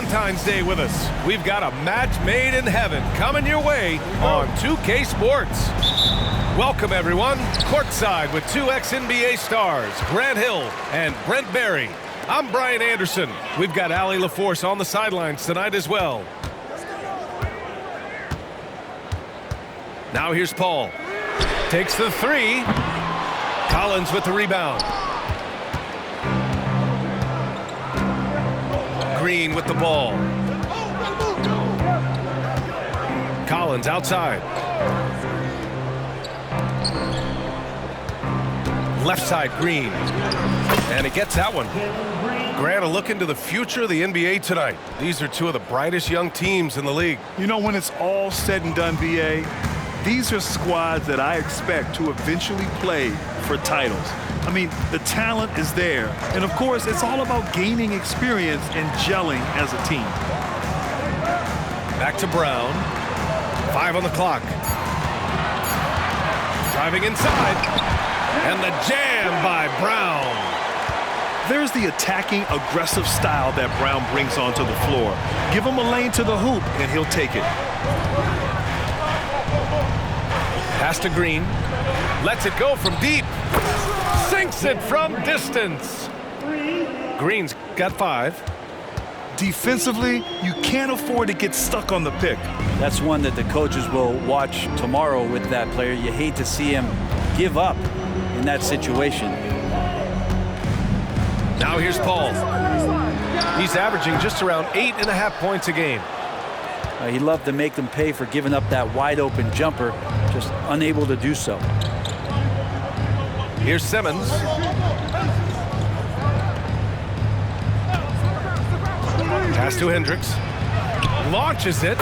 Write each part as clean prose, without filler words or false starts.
Valentine's Day with us. We've got a match made in heaven coming your way on 2K Sports. Welcome, everyone. Courtside with two ex-NBA stars, Grant Hill and Brent Barry. I'm Brian Anderson. We've got Allie LaForce on the sidelines tonight as well. Now here's Paul. Takes the three. Collins with the rebound. Green with the ball. Collins outside. Left side, Green. And he gets that one. Grant, a look into the future of the NBA tonight. These are two of the brightest young teams in the league. You know, when it's all said and done, B.A., these are squads that I expect to eventually play for titles. I mean, the talent is there. And, of course, it's all about gaining experience and gelling as a team. Back to Brown. 5 on the clock. Driving inside. And the jam by Brown. There's the attacking, aggressive style that Brown brings onto the floor. Give him a lane to the hoop, and he'll take it. Pass to Green. Lets it go from deep. Sinks it from distance. Green's got 5. Defensively, you can't afford to get stuck on the pick. That's one that the coaches will watch tomorrow with that player. You hate to see him give up in that situation. Now here's Paul. He's averaging just around 8.5 points a game. He loved to make them pay for giving up that wide open jumper, just unable to do so. Here's Simmons. Pass to Hendricks. Launches it.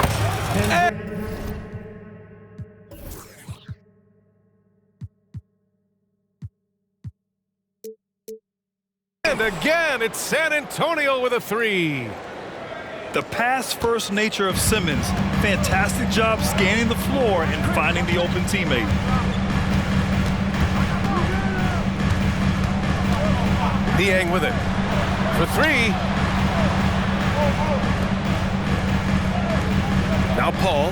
And again, it's San Antonio with a 3. The pass-first nature of Simmons. Fantastic job scanning the floor and finding the open teammate. Niang with it. For 3. Now Paul.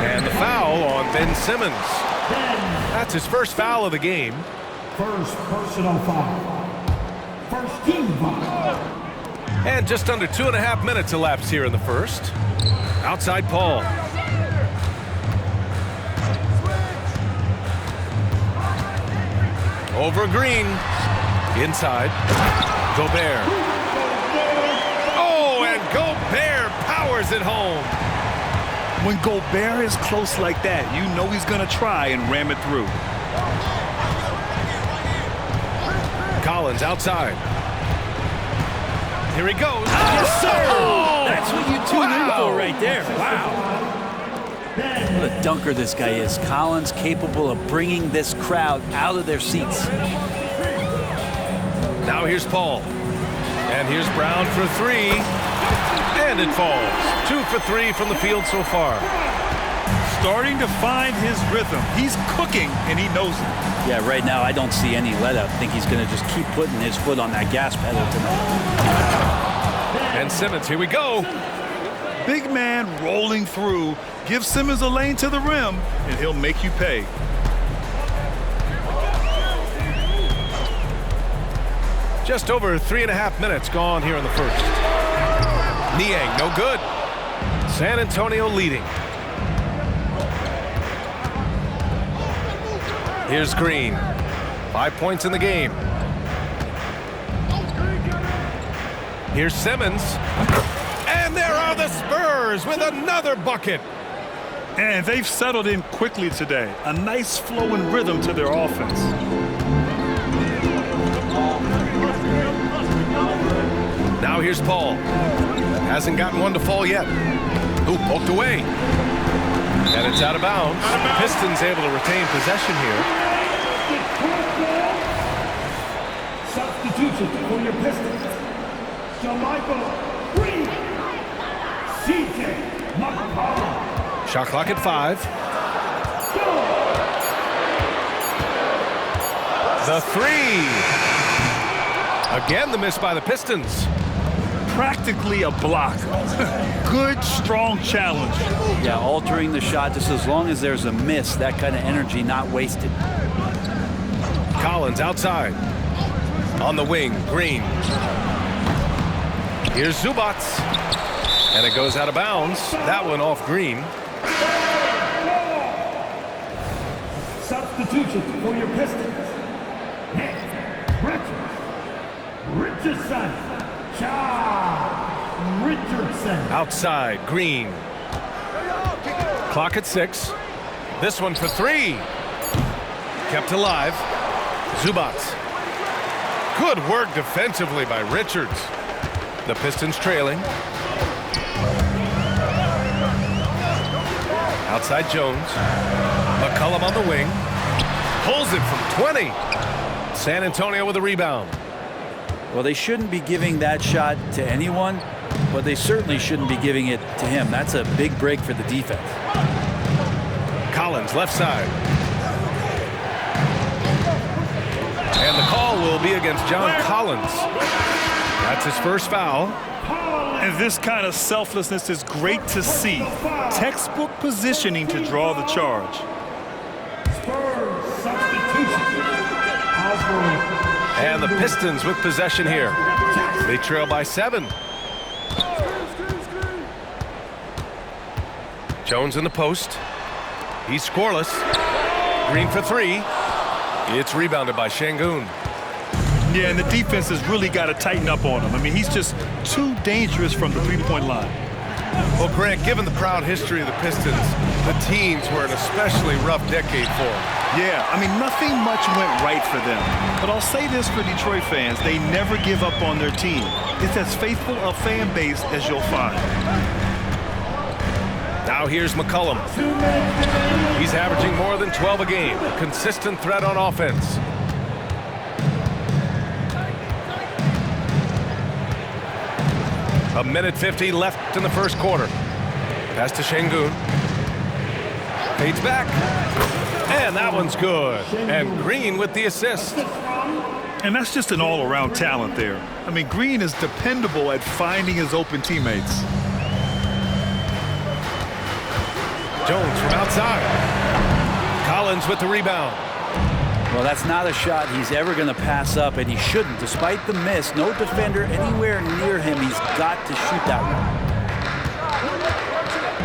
And the foul on Ben Simmons. That's his first foul of the game. First personal foul. First team foul. And just under 2.5 minutes elapsed here in the first. Outside Paul. Over Green. Inside. Gobert. Oh, and Gobert powers it home. When Gobert is close like that, you know he's going to try and ram it through. Collins outside. Here he goes. Yes, sir! Oh, that's what you tune in for right there. Wow. What a dunker this guy is. Collins capable of bringing this crowd out of their seats. Now here's Paul. And here's Brown for 3. And it falls. 2 for 3 from the field so far. Starting to find his rhythm. He's cooking, and he knows it. Yeah, right now I don't see any let-up. I think he's going to just keep putting his foot on that gas pedal tonight. And Simmons, here we go. Big man rolling through. Give Simmons a lane to the rim, and he'll make you pay. Just over 3.5 minutes gone here in the first. Niang, no good. San Antonio leading. Here's Green. 5 points in the game. Here's Simmons. And there are the Spurs with another bucket. And they've settled in quickly today. A nice flow and rhythm to their offense. Now here's Paul. Hasn't gotten one to fall yet. Ooh, poked away. And it's out of bounds. Pistons able to retain possession here. Substitution for your Pistons. Jermichael Green. CJ McCollum. Shot clock at 5. The 3. Again, the miss by the Pistons. practically a block. Good, strong challenge. Yeah, altering the shot just as long as there's a miss, that kind of energy not wasted. Collins outside. On the wing, Green. Here's Zubac. And it goes out of bounds. That one off Green. Substitution for your Pistons. Richardson. Richardson. Outside, Green. Clock at 6. This one for 3. Kept alive. Zubac. Good work defensively by Richards. The Pistons trailing. Outside Jones. McCollum on the wing. Pulls it from 20. San Antonio with a rebound. Well, they shouldn't be giving that shot to anyone, but they certainly shouldn't be giving it to him. That's a big break for the defense. Collins left side. And the call will be against John Collins. That's his first foul. And this kind of selflessness is great to see. Textbook positioning to draw the charge. Spurs substitution. And the Pistons with possession here. They trail by 7. Jones in the post. He's scoreless. Green for 3. It's rebounded by Şengün. Yeah, and the defense has really got to tighten up on him. I mean, he's just too dangerous from the three-point line. Well, Grant, given the proud history of the Pistons, the teens were an especially rough decade for them. Yeah, I mean, nothing much went right for them. But I'll say this for Detroit fans, they never give up on their team. It's as faithful a fan base as you'll find. Now here's McCollum. He's averaging more than 12 a game. A consistent threat on offense. A minute 50 left in the first quarter. Pass to Şengün. Fades back. And that one's good. And Green with the assist. And that's just an all-around talent there. I mean, Green is dependable at finding his open teammates. Jones from outside. Collins with the rebound. Well, that's not a shot he's ever going to pass up, and he shouldn't. Despite the miss, no defender anywhere near him. He's got to shoot that one.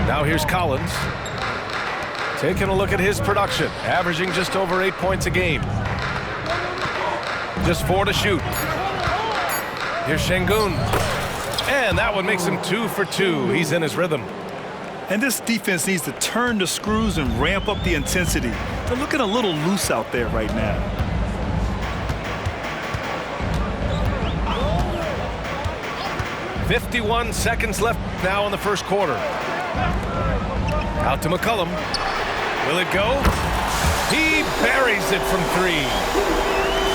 Now here's Collins. Taking a look at his production. Averaging just over 8 points a game. Just 4 to shoot. Here's Şengün. And that one makes him 2 for 2. He's in his rhythm. And this defense needs to turn the screws and ramp up the intensity. They're looking a little loose out there right now. .51 seconds left now in the first quarter. Out to McCollum. Will it go? He buries it from 3.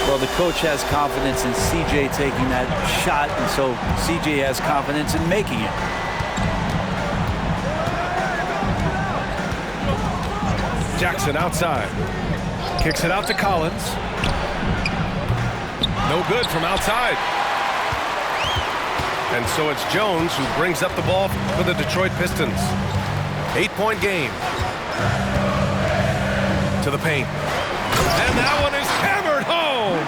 Well, the coach has confidence in CJ taking that shot, and so CJ has confidence in making it. Jackson outside. Kicks it out to Collins. No good from outside. And so it's Jones who brings up the ball for the Detroit Pistons. 8-point game. To the paint. And that one is hammered home.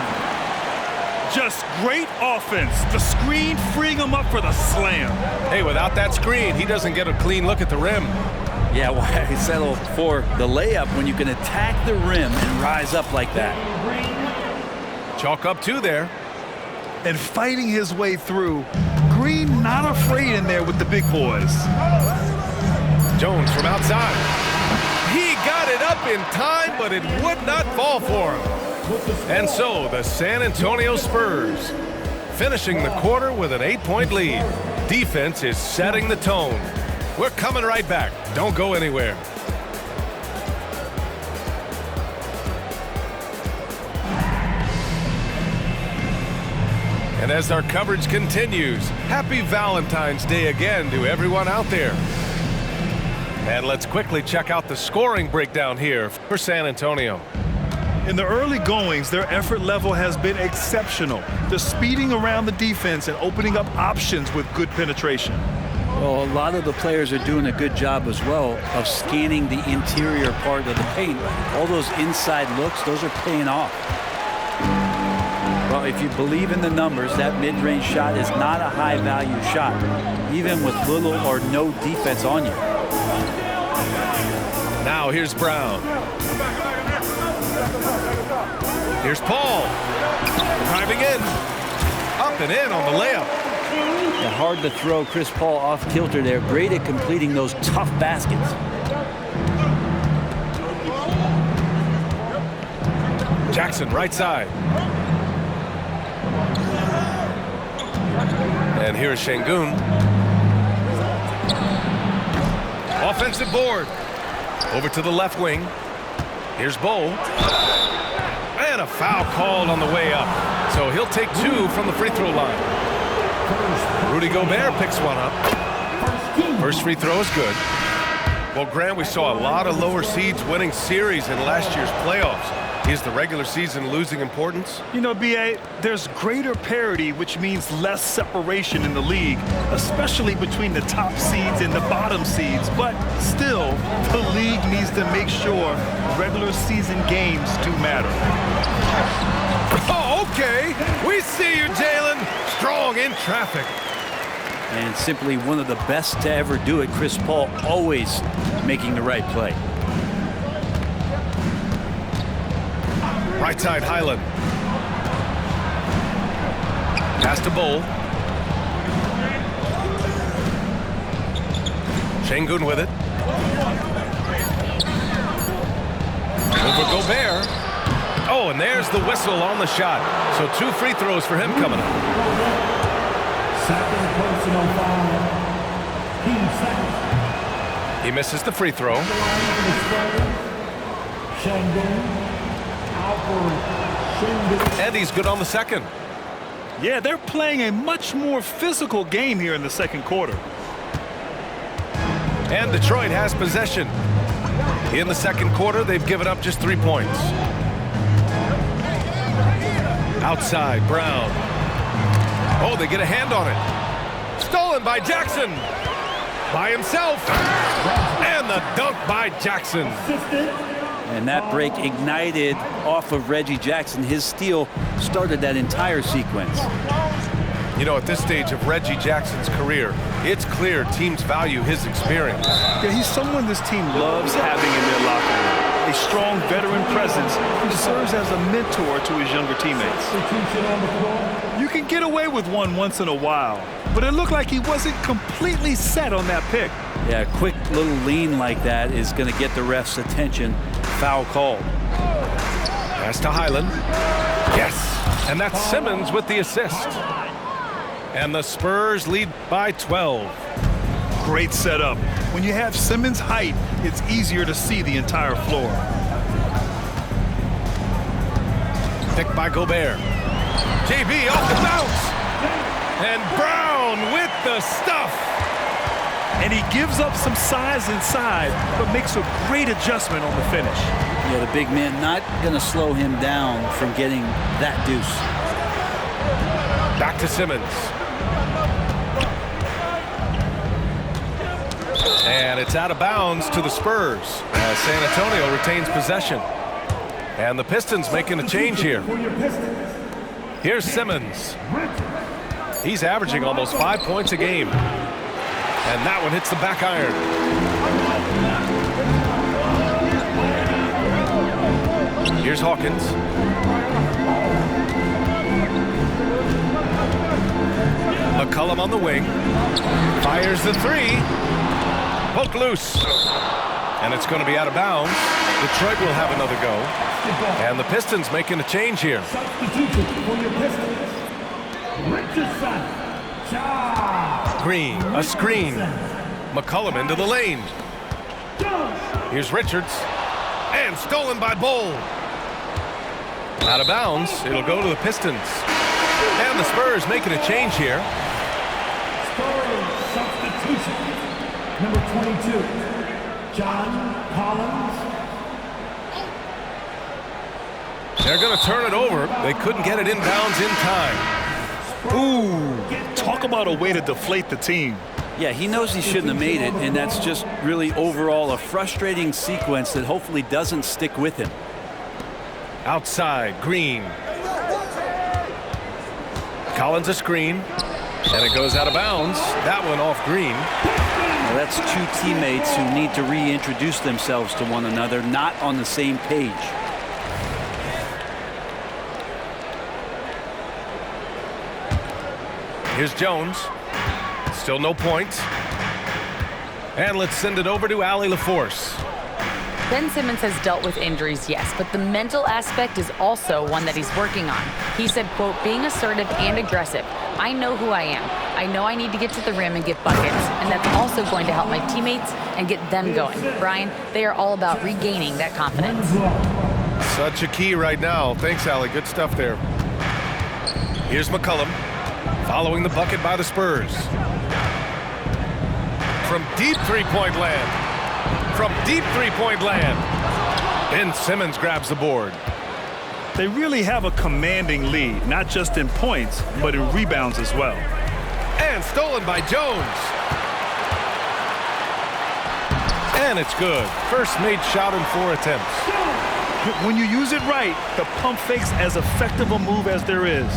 Just great offense. The screen freeing him up for the slam. Hey, without that screen, he doesn't get a clean look at the rim. Yeah, why settle for the layup when you can attack the rim and rise up like that? Chalk up 2 there. And fighting his way through. Green not afraid in there with the big boys. Jones from outside. He got it up in time, but it would not fall for him. And so the San Antonio Spurs finishing the quarter with an 8-point lead. Defense is setting the tone. We're coming right back. Don't go anywhere. And as our coverage continues, happy Valentine's Day again to everyone out there. And let's quickly check out the scoring breakdown here for San Antonio. In the early goings, their effort level has been exceptional. They're speeding around the defense and opening up options with good penetration. Well, a lot of the players are doing a good job as well of scanning the interior part of the paint. All those inside looks, those are paying off. Well, if you believe in the numbers, that mid-range shot is not a high-value shot, even with little or no defense on you. Now here's Brown. Here's Paul. Driving in. Up and in on the layup. Yeah, hard to throw Chris Paul off kilter there. Great at completing those tough baskets. Jackson, right side. And here's Şengün. Offensive board. Over to the left wing. Here's Bol. And a foul called on the way up. So he'll take 2 from the free throw line. Rudy Gobert picks one up. First free throw is good. Well, Grant, we saw a lot of lower seeds winning series in last year's playoffs. Is the regular season losing importance? You know, B.A., there's greater parity, which means less separation in the league, especially between the top seeds and the bottom seeds. But still, the league needs to make sure regular season games do matter. Oh, okay. We see you, Jalen. Strong in traffic. And simply one of the best to ever do it. Chris Paul always making the right play. Right side, Highland. Pass to Bol. Şengün with it. Over Gobert. Oh, and there's the whistle on the shot. So 2 free throws for him coming up. Second personal foul. Team second. He misses the free throw. Şengün. And he's good on the second. Yeah, they're playing a much more physical game here in the second quarter. And Detroit has possession. In the second quarter, they've given up just 3 points. Outside, Brown. Oh, they get a hand on it. Stolen by Jackson. By himself. And the dunk by Jackson. And that break ignited off of Reggie Jackson. His steal started that entire sequence. You know, at this stage of Reggie Jackson's career, it's clear teams value his experience. Yeah, he's someone this team loves having in their locker room. A strong veteran presence who serves as a mentor to his younger teammates. You can get away with one once in a while, but it looked like he wasn't completely set on that pick. Yeah, a quick little lean like that is going to get the ref's attention. Foul called. Pass to Highland. Yes, and that's Simmons with the assist. And the Spurs lead by 12. Great setup. When you have Simmons' height, it's easier to see the entire floor. Picked by Gobert. JB off the bounce. And Brown with the stuff. And he gives up some size inside, but makes a great adjustment on the finish. Yeah, the big man not going to slow him down from getting that deuce. Back to Simmons. And it's out of bounds to the Spurs as San Antonio retains possession. And the Pistons making a change here. Here's Simmons. He's averaging almost 5 points a game. And that one hits the back iron. Here's Hawkins. McCollum on the wing. Fires the 3. Poke loose. And it's going to be out of bounds. Detroit will have another go. And the Pistons making a change here. Substitution for your Pistons. Richardson. Green, a screen. McCollum into the lane. Here's Richards. And stolen by Bol. Out of bounds. It'll go to the Pistons. And the Spurs making a change here. Spurs substitution. Number 22, John Collins. They're going to turn it over. They couldn't get it inbounds in time. Ooh, talk about a way to deflate the team. Yeah, he knows he shouldn't have made it, and that's just really overall a frustrating sequence that hopefully doesn't stick with him. Outside, Green. Collins a screen, and it goes out of bounds. That one off Green. Well, that's two teammates who need to reintroduce themselves to one another, not on the same page. Here's Jones. Still no points. And let's send it over to Allie LaForce. Ben Simmons has dealt with injuries, yes, but the mental aspect is also one that he's working on. He said, quote, being assertive and aggressive. I know who I am. I know I need to get to the rim and get buckets, and that's also going to help my teammates and get them going. Brian, they are all about regaining that confidence. Such a key right now. Thanks, Allie. Good stuff there. Here's McCollum, following the bucket by the Spurs. From deep three-point land. From deep three-point land. Ben Simmons grabs the board. They really have a commanding lead, not just in points, but in rebounds as well. And stolen by Jones. And it's good. First made shot in 4 attempts. When you use it right, the pump fake's as effective a move as there is.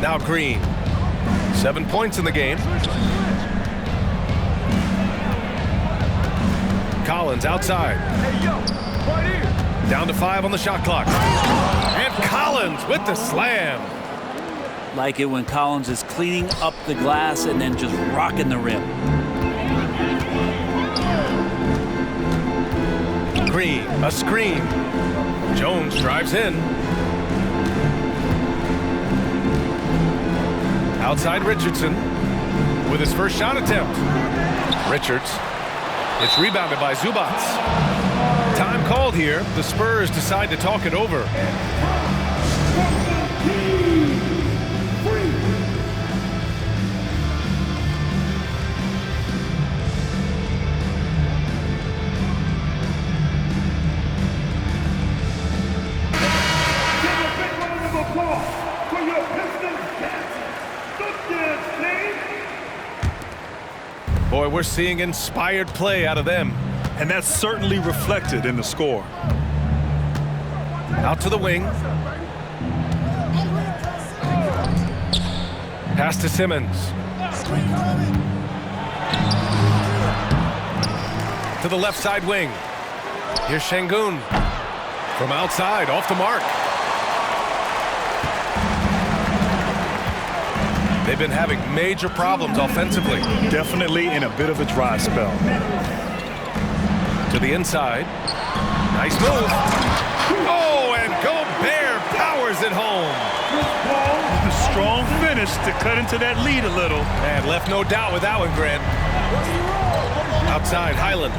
Now Green. 7 points in the game. Collins outside. Down to 5 on the shot clock. And Collins with the slam. Like it when Collins is cleaning up the glass and then just rocking the rim. Green, a screen. Jones drives in. Outside Richardson with his first shot attempt. Richards. It's rebounded by Zubats. Time called here. The Spurs decide to talk it over. Give a big round of applause for your Pistons dancers. Good dance, please. Boy, we're seeing inspired play out of them. And that's certainly reflected in the score. Out to the wing. Pass to Simmons. To the left side wing. Here's Şengün. From outside, off the mark. They've been having major problems offensively. Definitely in a bit of a dry spell. To the inside. Nice move. Oh, and Gobert powers it home. A strong finish to cut into that lead a little. And left no doubt with that one, Grant. Outside, Highland.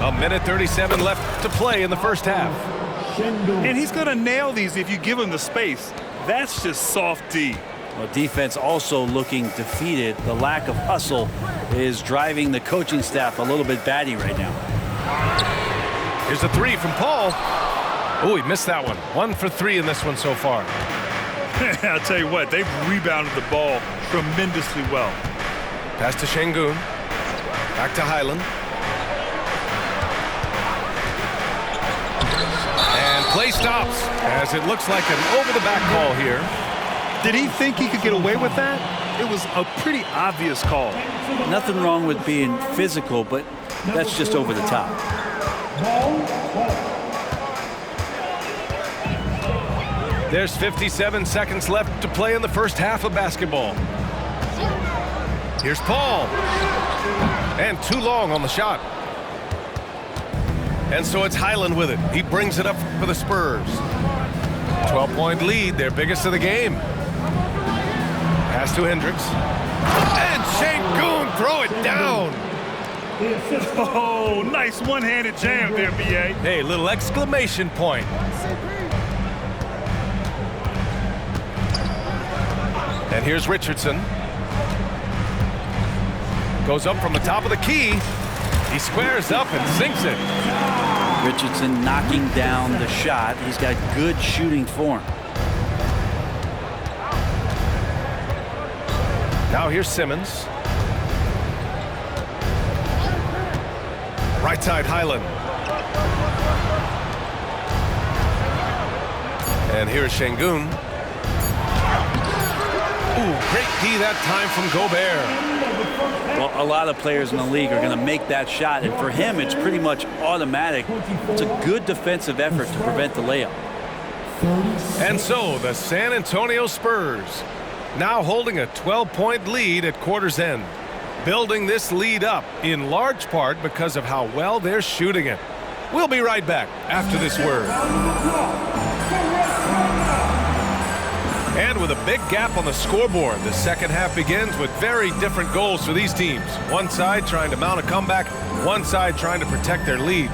A minute 37 left to play in the first half. And he's going to nail these if you give him the space. That's just soft D. Well, defense also looking defeated. The lack of hustle is driving the coaching staff a little bit batty right now. Here's a three from Paul. Oh, he missed that one. 1 for 3 in this one so far. I'll tell you what, they've rebounded the ball tremendously well. Pass to Şengün. Back to Highland. And play stops as it looks like an over-the-back call here. Did he think he could get away with that? It was a pretty obvious call. Nothing wrong with being physical, but that's just over the top. There's 57 seconds left to play in the first half of basketball. Here's Paul. And too long on the shot. And so it's Highland with it. He brings it up for the Spurs. 12-point lead, their biggest of the game. Pass to Hendricks. And Şengün throw it down. Oh, nice one-handed jam there, B.A. Hey, little exclamation point. And here's Richardson. Goes up from the top of the key. He squares up and sinks it. Richardson knocking down the shot. He's got good shooting form. Now here's Simmons. Right side Highland. And here's Şengün. Ooh, great D that time from Gobert. Well, a lot of players in the league are going to make that shot, and for him, it's pretty much automatic. It's a good defensive effort to prevent the layup. And so the San Antonio Spurs now holding a 12-point lead at quarter's end, building this lead up in large part because of how well they're shooting it. We'll be right back after this word. And with a big gap on the scoreboard, the second half begins with very different goals for these teams. One side trying to mount a comeback, one side trying to protect their lead.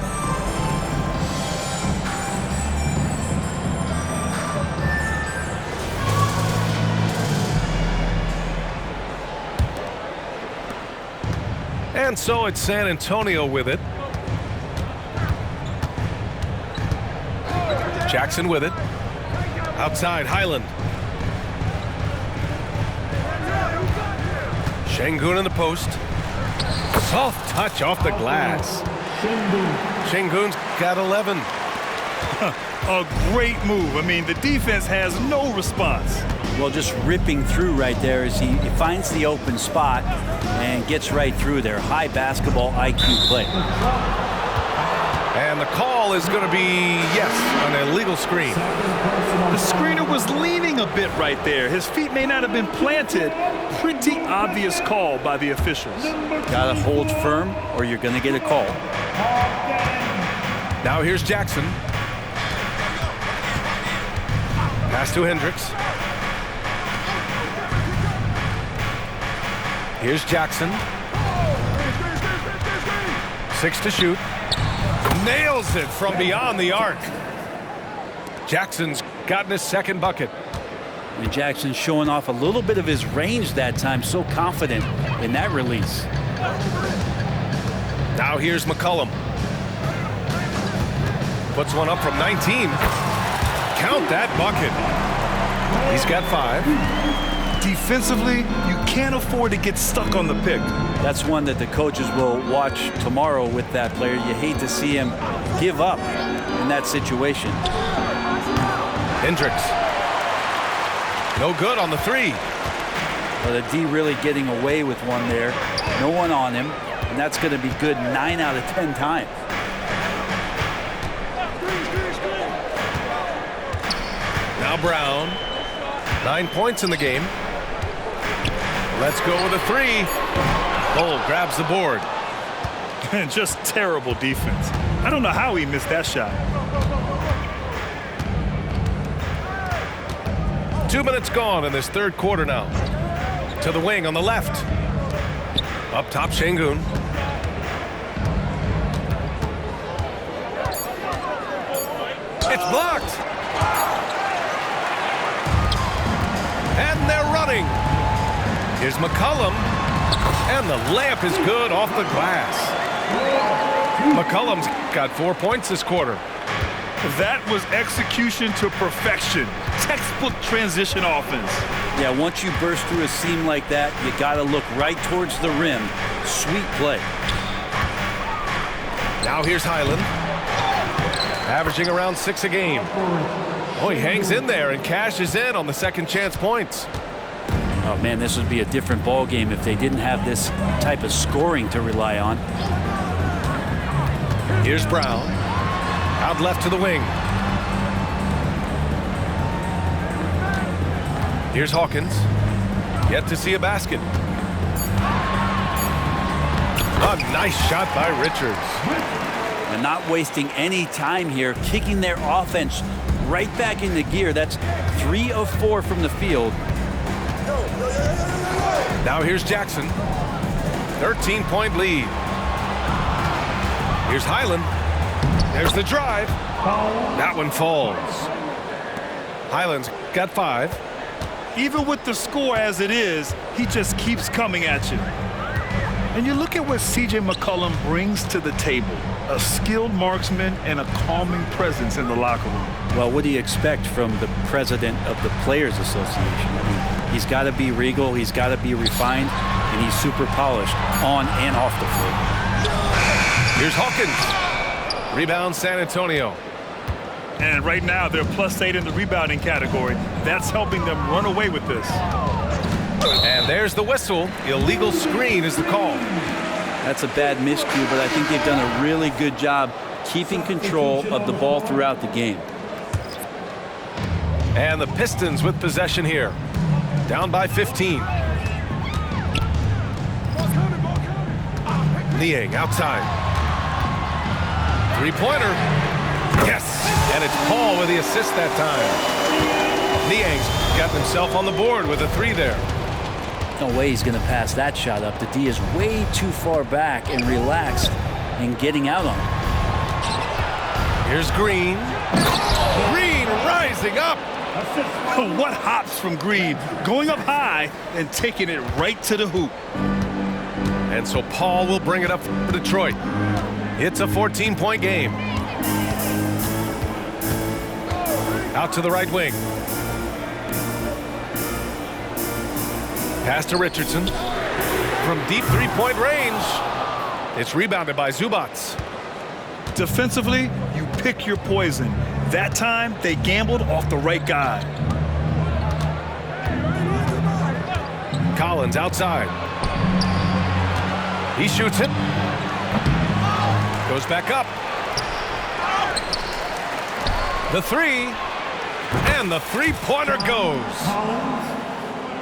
And so it's San Antonio with it. Jackson with it. Outside Highland. Şengün in the post. Soft touch off the glass. Şengün's got 11. A great move. I mean, the defense has no response. Well, just ripping through right there as he finds the open spot and gets right through there. High basketball IQ play. And the call is going to be, yes, an illegal screen. The screener was leaning a bit right there. His feet may not have been planted. Pretty obvious call by the officials. Got to hold firm or you're going to get a call. Now here's Jackson. Pass to Hendricks. Here's Jackson. 6 to shoot. Nails it from beyond the arc. Jackson's gotten his second bucket. And Jackson's showing off a little bit of his range that time. So confident in that release. Now here's McCollum. Puts one up from 19. Count that bucket. He's got 5. Defensively, you can't afford to get stuck on the pick. That's one that the coaches will watch tomorrow with that player. You hate to see him give up in that situation. Hendricks. No good on the 3. Well, the D really getting away with one there. No one on him, and that's going to be good 9 out of 10 times. Now Brown. 9 points in the game. Let's go with a 3. Cole grabs the board. Just terrible defense. I don't know how he missed that shot. 2 minutes gone in this third quarter now. To the wing on the left. Up top, Şengün. It's blocked. And they're running. Here's McCollum. And the layup is good off the glass. McCollum's got 4 points this quarter. That was execution to perfection. Textbook transition offense. Yeah, once you burst through a seam like that, you got to look right towards the rim. Sweet play. Now here's Highland. Averaging around 6 a game. Oh, he hangs in there and cashes in on the second chance points. Oh, man, this would be a different ball game if they didn't have this type of scoring to rely on. Here's Brown. Out left to the wing. Here's Hawkins. Yet to see a basket. A nice shot by Richards. And not wasting any time here, kicking their offense right back into gear. That's 3 of 4 from the field. Now here's Jackson. 13-point lead. Here's Highland. There's the drive. That one falls. Highland's got 5. Even with the score as it is, he just keeps coming at you. And you look at what C.J. McCollum brings to the table, a skilled marksman and a calming presence in the locker room. Well, what do you expect from the president of the Players Association? I mean, he's got to be regal, he's got to be refined, and he's super polished on and off the floor. Here's Hawkins. Rebound San Antonio. And right now, they're +8 in the rebounding category. That's helping them run away with this. And there's the whistle. Illegal screen is the call. That's a bad miscue, but I think they've done a really good job keeping control of the ball throughout the game. And the Pistons with possession here. Down by 15. Niang outside. Three-pointer. Yes! And it's Paul with the assist that time. Niang's got himself on the board with a 3 there. No way he's going to pass that shot up. The D is way too far back and relaxed in getting out on it. Here's Green. Green rising up. What hops from Green, going up high and taking it right to the hoop. And so Paul will bring it up for Detroit. It's a 14-point game. Out to the right wing. Pass to Richardson. From deep three-point range. It's rebounded by Zubats. Defensively, you pick your poison. That time, they gambled off the right guy. Collins outside. He shoots it. Goes back up. The 3. And the three-pointer goes.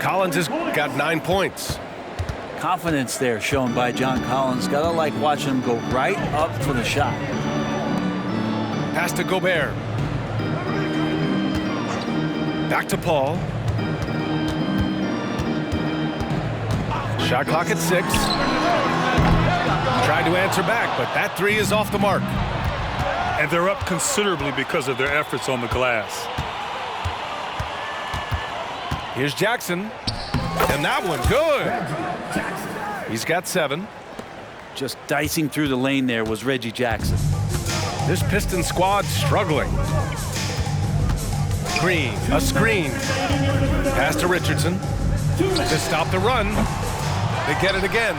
Collins has got 9 points. Confidence there shown by John Collins. Gotta like watching him go right up for the shot. Pass to Gobert. Back to Paul. Shot clock at 6. Tried to answer back, but that 3 is off the mark. And they're up considerably because of their efforts on the glass. Here's Jackson. And that one, good. He's got 7. Just dicing through the lane there was Reggie Jackson. This Pistons squad struggling. Green, a screen. Pass to Richardson. To stop the run. They get it again.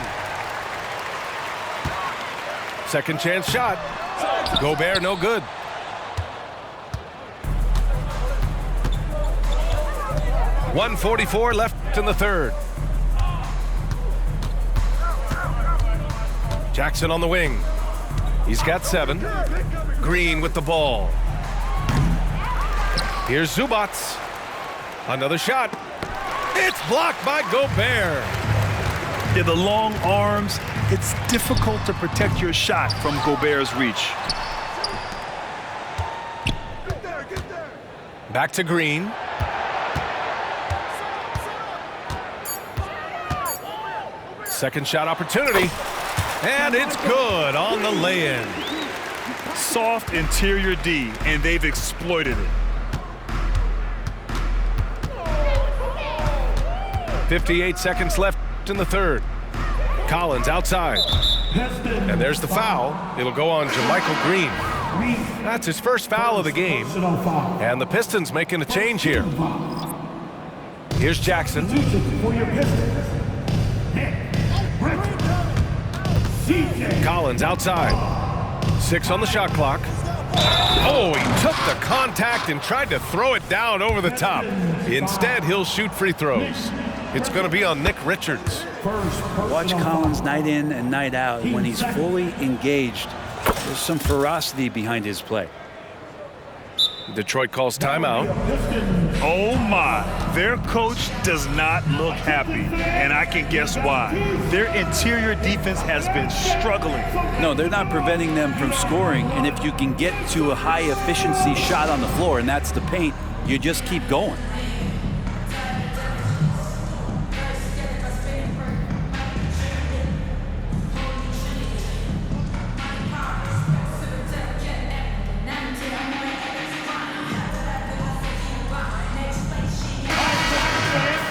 Second chance shot. Gobert, no good. .144 left in the third. Jackson on the wing. He's got 7. Green with the ball. Here's Zubats. Another shot. It's blocked by Gobert. Yeah, the long arms. It's difficult to protect your shot from Gobert's reach. Back to Green. Second shot opportunity. And it's good on the lay-in. Soft interior D, and they've exploited it. 58 seconds left in the third. Collins outside. And there's the foul. It'll go on JaMychal Green. That's his first foul of the game. And the Pistons making a change here. Here's Jackson. Collins outside. 6 on the shot clock. Oh, he took the contact and tried to throw it down over the top. Instead, he'll shoot free throws. It's going to be on Nick Richards. Watch Collins night in and night out. When he's fully engaged, there's some ferocity behind his play. Detroit calls timeout. Oh my, their coach does not look happy, and I can guess why. Their interior defense has been struggling. No, they're not preventing them from scoring, and if you can get to a high efficiency shot on the floor, and that's the paint, you just keep going.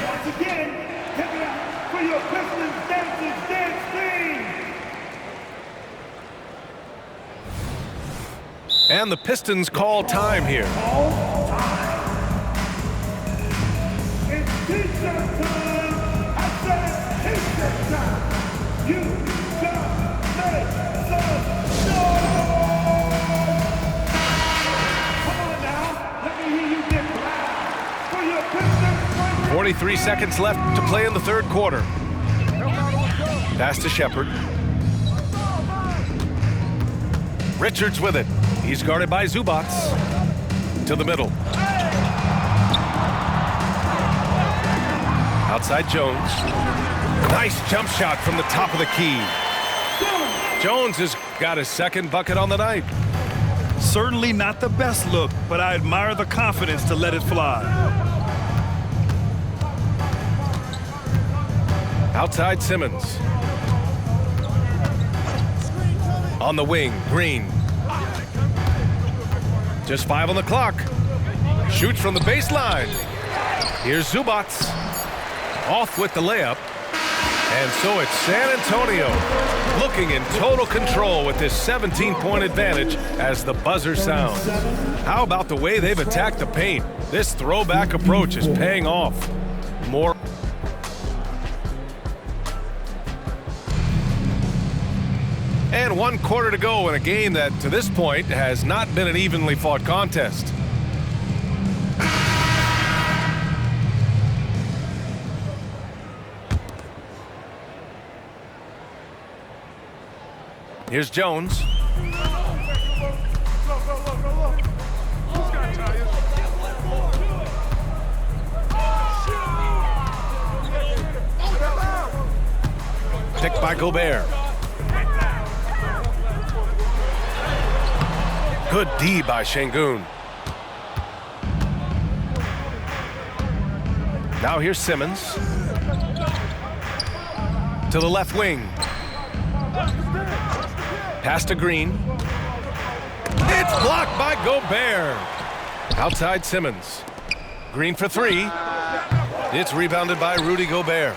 Once again, give it up for your Pistons dancing dance team. And the Pistons call time here. It's T-shirt time. I said T-shirt time. You gotta make some noise. Come on now. Let me hear you get loud for your Pistons. 43 seconds left to play in the third quarter. Pass to Shepard. Richards with it. He's guarded by Zubac. To the middle. Outside Jones. Nice jump shot from the top of the key. Jones has got his second bucket on the night. Certainly not the best look, but I admire the confidence to let it fly. Outside Simmons. On the wing, Green. Just 5 on the clock. Shoots from the baseline. Here's Zubac. Off with the layup. And so it's San Antonio looking in total control with this 17-point advantage as the buzzer sounds. How about the way they've attacked the paint? This throwback approach is paying off. More. And 1 quarter to go in a game that, to this point, has not been an evenly fought contest. Here's Jones. Picked by Gobert. Good D by Şengün. Now here's Simmons. To the left wing. Pass to Green. It's blocked by Gobert. Outside Simmons. Green for 3. It's rebounded by Rudy Gobert.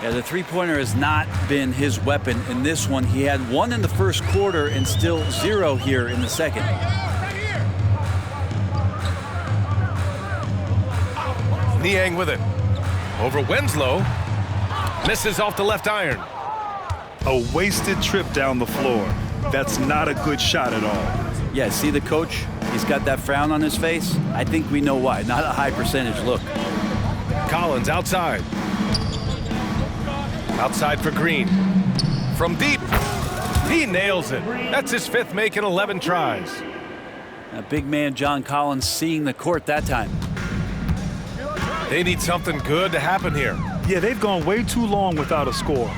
Yeah, the three-pointer has not been his weapon in this one. He had 1 in the first quarter and still 0 here in the second. Niang with it. Over Winslow. Misses off the left iron. A wasted trip down the floor. That's not a good shot at all. Yeah, see the coach? He's got that frown on his face. I think we know why. Not a high percentage look. Collins outside. Outside for Green. From deep. He nails it. That's his 5th make in 11 tries. A big man John Collins seeing the court that time. They need something good to happen here. Yeah, they've gone way too long without a score.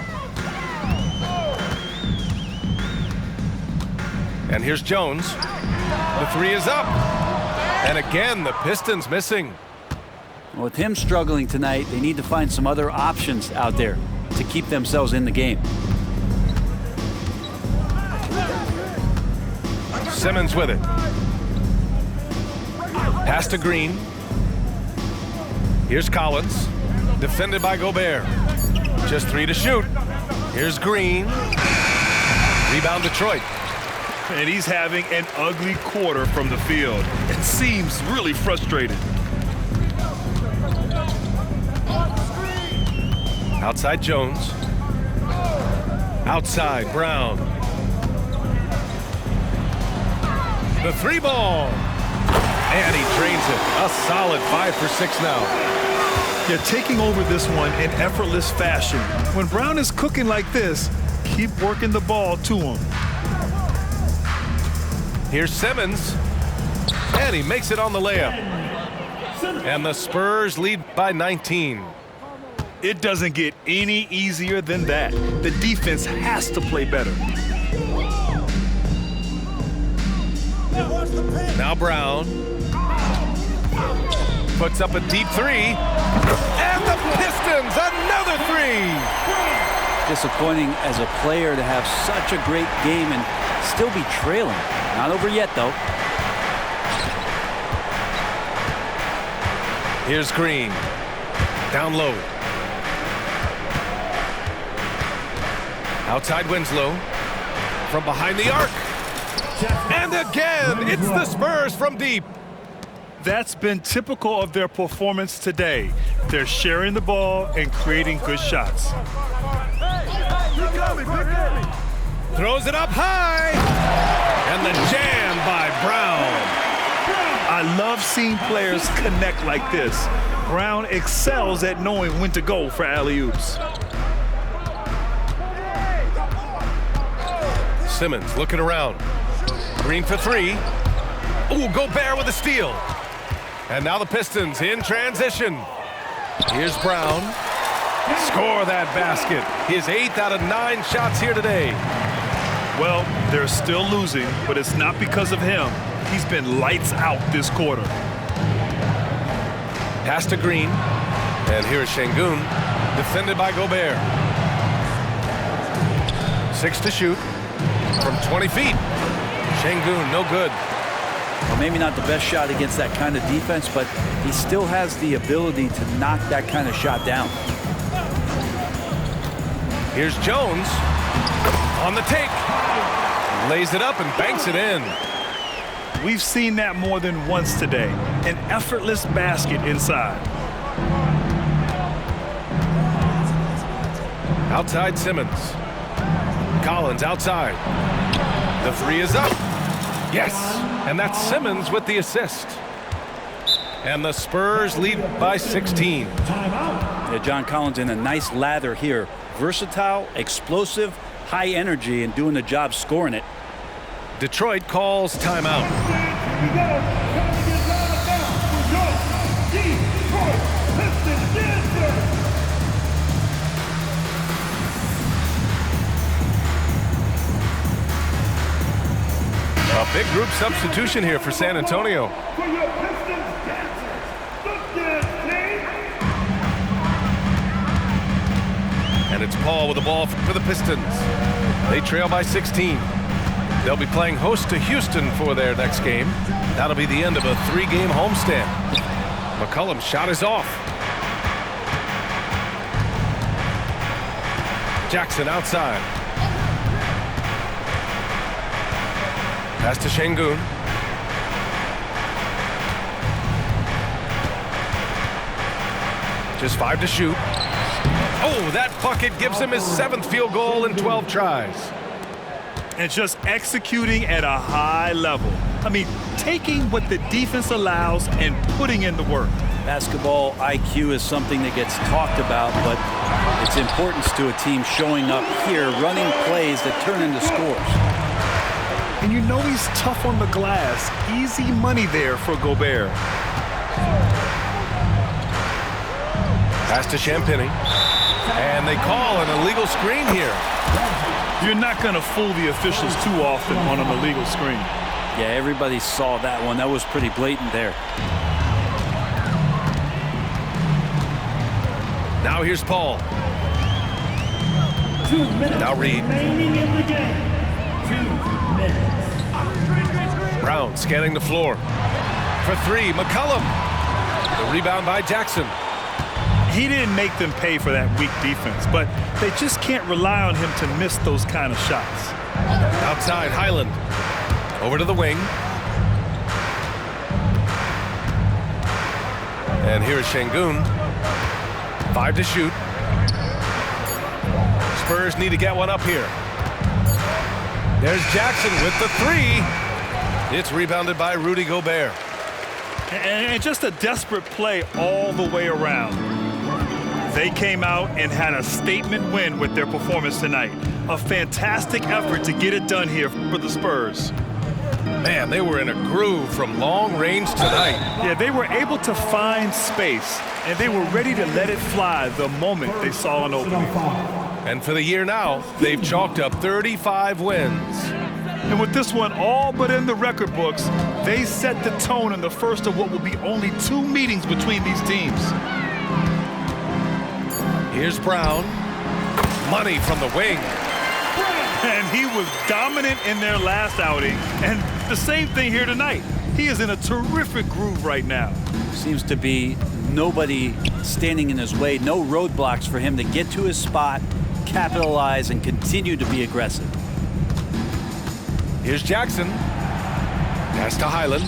And here's Jones. The 3 is up. And again, the Pistons missing. With him struggling tonight, they need to find some other options out there to keep themselves in the game. Simmons with it. Pass to Green. Here's Collins. Defended by Gobert. Just 3 to shoot. Here's Green. Rebound Detroit. And he's having an ugly quarter from the field. It seems really frustrated. Outside Jones. Outside Brown. The 3 ball. And he drains it. A solid 5 for 6 now. They're taking over this one in effortless fashion. When Brown is cooking like this, keep working the ball to him. Here's Simmons. And he makes it on the layup. And the Spurs lead by 19. It doesn't get any easier than that. The defense has to play better. Now Brown puts up a deep 3. And the Pistons, another 3. Disappointing as a player to have such a great game and still be trailing. Not over yet, though. Here's Green. Down low. Outside Winslow. From behind the arc. And again, it's the Spurs from deep. That's been typical of their performance today. They're sharing the ball and creating good shots. Throws it up high. And the jam by Brown. I love seeing players connect like this. Brown excels at knowing when to go for alley-oops. Simmons looking around. Green for three. Ooh, Gobert with a steal. And now the Pistons in transition. Here's Brown. Score that basket. His 8th out of 9 shots here today. Well, they're still losing, but it's not because of him. He's been lights out this quarter. Pass to Green. And here's Şengün, defended by Gobert. 6 to shoot from 20 feet. Şengün, no good. Well, maybe not the best shot against that kind of defense, but he still has the ability to knock that kind of shot down. Here's Jones on the take. Lays it up and banks it in. We've seen that more than once today. An effortless basket inside. Outside Simmons. Collins outside. The three is up. Yes, and that's Simmons with the assist. And the Spurs lead by 16. Yeah, John Collins in a nice lather here. Versatile, explosive, high energy, and doing the job scoring it. Detroit calls timeout. A big group substitution here for San Antonio. For your Pistons dancers, the dance team. And it's Paul with the ball for the Pistons. They trail by 16. They'll be playing host to Houston for their next game. That'll be the end of a 3-game homestand. McCollum's shot is off. Jackson outside. Pass to Şengün. Just 5 to shoot. Oh, that bucket gives him his 7th field goal in 12 tries. And just executing at a high level. I mean, taking what the defense allows and putting in the work. Basketball IQ is something that gets talked about, but its importance to a team showing up here, running plays that turn into scores. And you know he's tough on the glass. Easy money there for Gobert. Pass to Champagny. And they call an illegal screen here. You're not going to fool the officials too often on an illegal screen. Yeah, everybody saw that one. That was pretty blatant there. Now here's Paul. 2 minutes Now Reed. remaining in the game. 2 minutes. Brown scanning the floor. For 3, McCollum. The rebound by Jackson. He didn't make them pay for that weak defense, but they just can't rely on him to miss those kind of shots. Outside, Highland. Over to the wing. And here's Şengün. 5 to shoot. Spurs need to get one up here. There's Jackson with the 3. It's rebounded by Rudy Gobert. And just a desperate play all the way around. They came out and had a statement win with their performance tonight. A fantastic effort to get it done here for the Spurs. Man, they were in a groove from long range tonight. Yeah, they were able to find space, and they were ready to let it fly the moment they saw an opening. And for the year now, they've chalked up 35 wins. And with this one all but in the record books, they set the tone in the first of what will be only 2 meetings between these teams. Here's Brown. Money from the wing. And he was dominant in their last outing. And the same thing here tonight. He is in a terrific groove right now. Seems to be nobody standing in his way, no roadblocks for him to get to his spot, capitalize, and continue to be aggressive. Here's Jackson. Pass to Highland.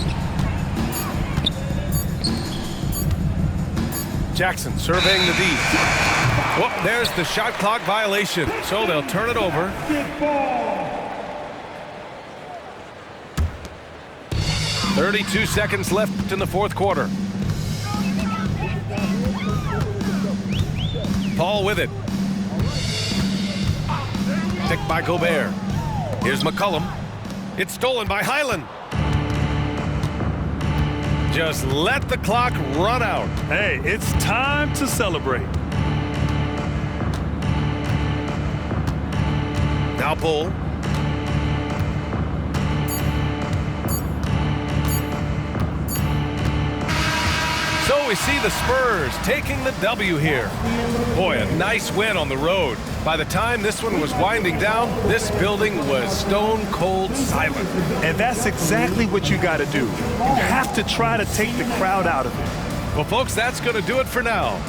Jackson surveying the D. Whoop, there's the shot clock violation. So they'll turn it over. Good ball. 32 seconds left in the fourth quarter. Paul with it. Picked by Gobert. Here's McCollum. It's stolen by Highland. Just let the clock run out. Hey, it's time to celebrate. Now Bull. So we see the Spurs taking the W here. Boy, a nice win on the road. By the time this one was winding down, this building was stone cold silent. And that's exactly what you got to do. You have to try to take the crowd out of it. Well, folks, that's going to do it for now.